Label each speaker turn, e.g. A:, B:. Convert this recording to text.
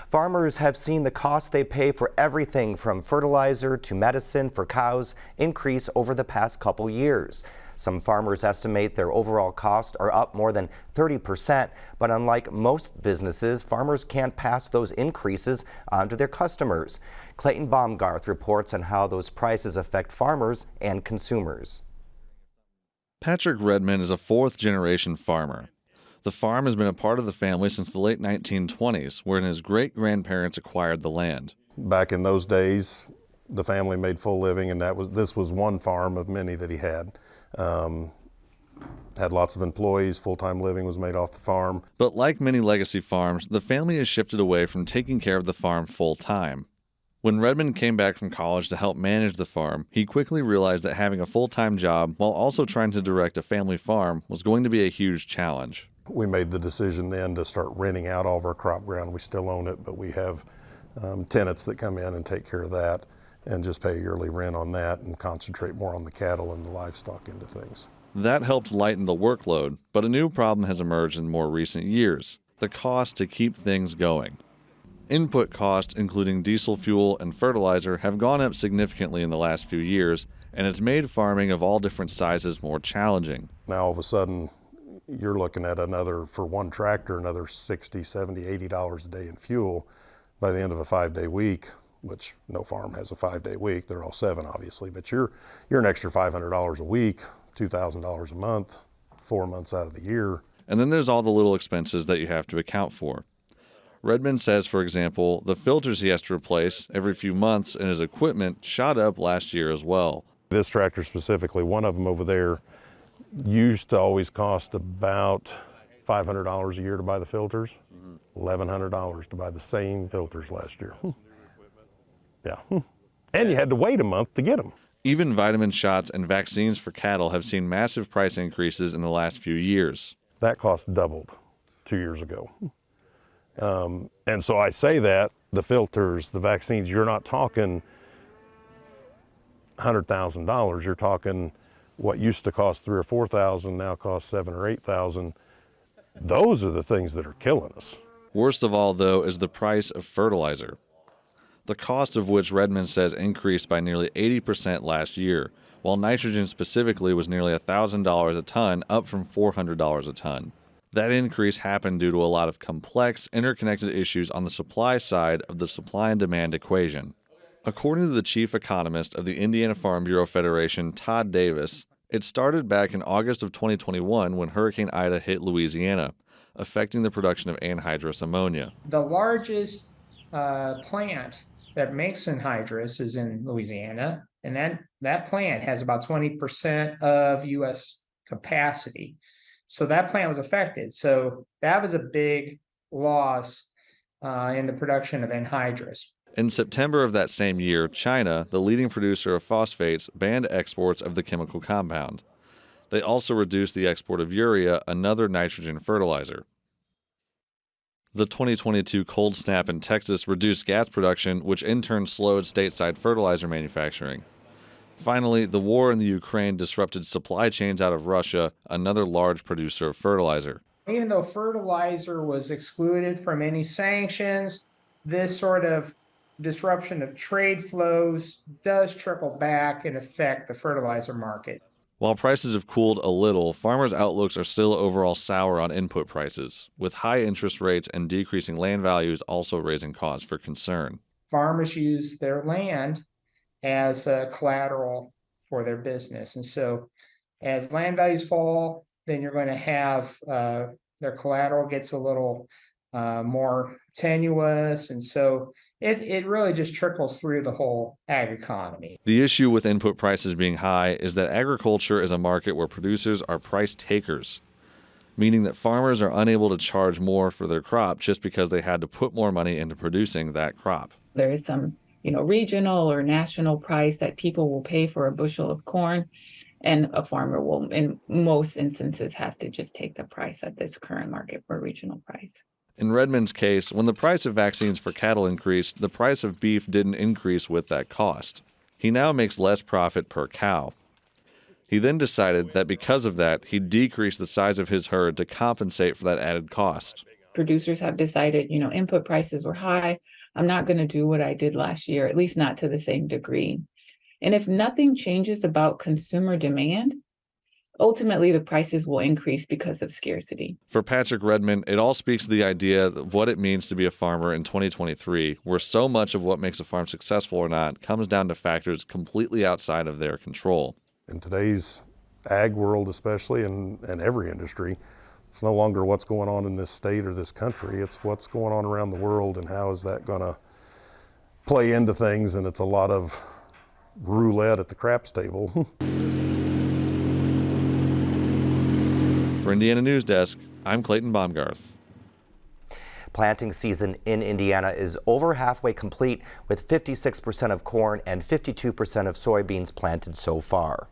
A: Farmers have seen the cost they pay for everything from fertilizer to medicine for cows increase over the past couple years. Some farmers estimate their overall costs are up more than 30%, but unlike most businesses, farmers can't pass those increases on to their customers. Clayton Baumgarth reports on how those prices affect farmers and consumers.
B: Patrick Redmond is a fourth-generation farmer. The farm has been a part of the family since the late 1920s, when his great-grandparents acquired the land.
C: Back in those days, the family made full living, and this was one farm of many that he had. Had lots of employees, full-time living was made off the farm.
B: But like many legacy farms, the family has shifted away from taking care of the farm full-time. When Redmond came back from college to help manage the farm, he quickly realized that having a full-time job while also trying to direct a family farm was going to be a huge challenge.
C: We made the decision then to start renting out all of our crop ground. We still own it, but we have tenants that come in and take care of that and just pay a yearly rent on that and concentrate more on the cattle and the livestock into things.
B: That helped lighten the workload, but a new problem has emerged in more recent years: the cost to keep things going. Input costs, including diesel fuel and fertilizer, have gone up significantly in the last few years, and it's made farming of all different sizes more challenging.
C: Now all of a sudden, you're looking at for one tractor, another $60, $70, $80 a day in fuel by the end of a 5-day week, which no farm has a 5-day week. They're all 7, obviously, but you're an extra $500 a week, $2,000 a month, 4 months out of the year.
B: And then there's all the little expenses that you have to account for. Redmond says, for example, the filters he has to replace every few months and his equipment shot up last year as well.
C: This tractor specifically, one of them over there, used to always cost about $500 a year to buy the filters, $1,100 to buy the same filters last year. Yeah, and you had to wait a month to get them.
B: Even vitamin shots and vaccines for cattle have seen massive price increases in the last few years.
C: That cost doubled 2 years ago. And so I say that, the filters, the vaccines, you're not talking $100,000. You're talking what used to cost $3,000 or $4,000 now costs $7,000 or $8,000. Those are the things that are killing us.
B: Worst of all, though, is the price of fertilizer, the cost of which Redmond says increased by nearly 80% last year, while nitrogen specifically was nearly $1,000 a ton, up from $400 a ton. That increase happened due to a lot of complex, interconnected issues on the supply side of the supply and demand equation. According to the chief economist of the Indiana Farm Bureau Federation, Todd Davis, it started back in August of 2021 when Hurricane Ida hit Louisiana, affecting the production of anhydrous ammonia.
D: The largest plant that makes anhydrous is in Louisiana, and that plant has about 20% of U.S. capacity. So that plant was affected. So that was a big loss in the production of anhydrous.
B: In September of that same year, China, the leading producer of phosphates, banned exports of the chemical compound. They also reduced the export of urea, another nitrogen fertilizer. The 2022 cold snap in Texas reduced gas production, which in turn slowed stateside fertilizer manufacturing. Finally, the war in the Ukraine disrupted supply chains out of Russia, another large producer of fertilizer.
D: Even though fertilizer was excluded from any sanctions, this sort of disruption of trade flows does trickle back and affect the fertilizer market.
B: While prices have cooled a little, farmers' outlooks are still overall sour on input prices, with high interest rates and decreasing land values also raising cause for concern.
D: Farmers use their land as collateral for their business. And so as land values fall, then you're going to have their collateral gets a little more tenuous. And so it really just trickles through the whole ag economy.
B: The issue with input prices being high is that agriculture is a market where producers are price takers, meaning that farmers are unable to charge more for their crop just because they had to put more money into producing that crop.
E: There is some regional or national price that people will pay for a bushel of corn, and a farmer will, in most instances, have to just take the price at this current market for regional price.
B: In Redmond's case, when the price of vaccines for cattle increased, the price of beef didn't increase with that cost. He now makes less profit per cow. He then decided that because of that, he'd decrease the size of his herd to compensate for that added cost.
E: producers have decided, input prices were high. I'm not going to do what I did last year, at least not to the same degree. And if nothing changes about consumer demand, ultimately the prices will increase because of scarcity.
B: For Patrick Redmond, it all speaks to the idea of what it means to be a farmer in 2023, where so much of what makes a farm successful or not comes down to factors completely outside of their control.
C: In today's ag world especially, and every industry, it's no longer what's going on in this state or this country, it's what's going on around the world and how is that going to play into things, and it's a lot of roulette at the craps table.
B: For Indiana News Desk, I'm Clayton Baumgarth.
A: Planting season in Indiana is over halfway complete, with 56% of corn and 52% of soybeans planted so far.